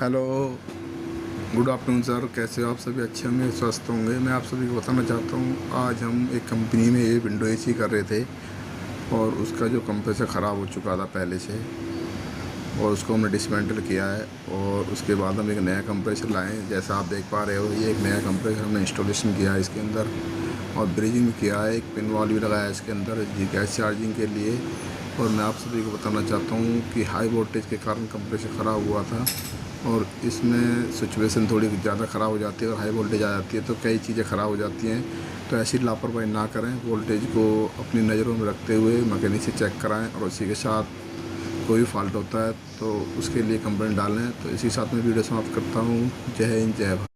Hello, good afternoon sir. कैसे हो आप? सभी अच्छे होंगे, स्वस्थ होंगे। मैं आप सभी को बताना चाहता हूँ, आज हम एक कंपनी में ये विंडो एसी कर रहे थे और उसका जो कंप्रेसर ख़राब हो चुका था पहले से, और उसको हमने डिसमेंटल किया है और उसके बाद हम एक नया कंप्रेसर लाए। जैसा आप देख पा रहे हो, ये एक नया कंप्रेसर हमने इंस्टॉलेशन किया है इसके अंदर, और ब्रीजिंग भी किया है। एक पिन वाल भी लगाया है इसके अंदर जी गैस चार्जिंग के लिए। और मैं आप सभी को बताना चाहता हूँ कि हाई वोल्टेज के कारण कंप्रेसर ख़राब हुआ था और इसमें सिचुएशन थोड़ी ज़्यादा ख़राब हो जाती है और हाई वोल्टेज आ जाती है तो कई चीज़ें ख़राब हो जाती हैं। तो ऐसी लापरवाही ना करें, वोल्टेज को अपनी नज़रों में रखते हुए मैकेनिक से चेक कराएं, और उसी के साथ कोई भी फॉल्ट होता है तो उसके लिए कंप्लेंट डालें। तो इसी साथ में वीडियो समाप्त करता हूँ। जय हिंद, जय भारत।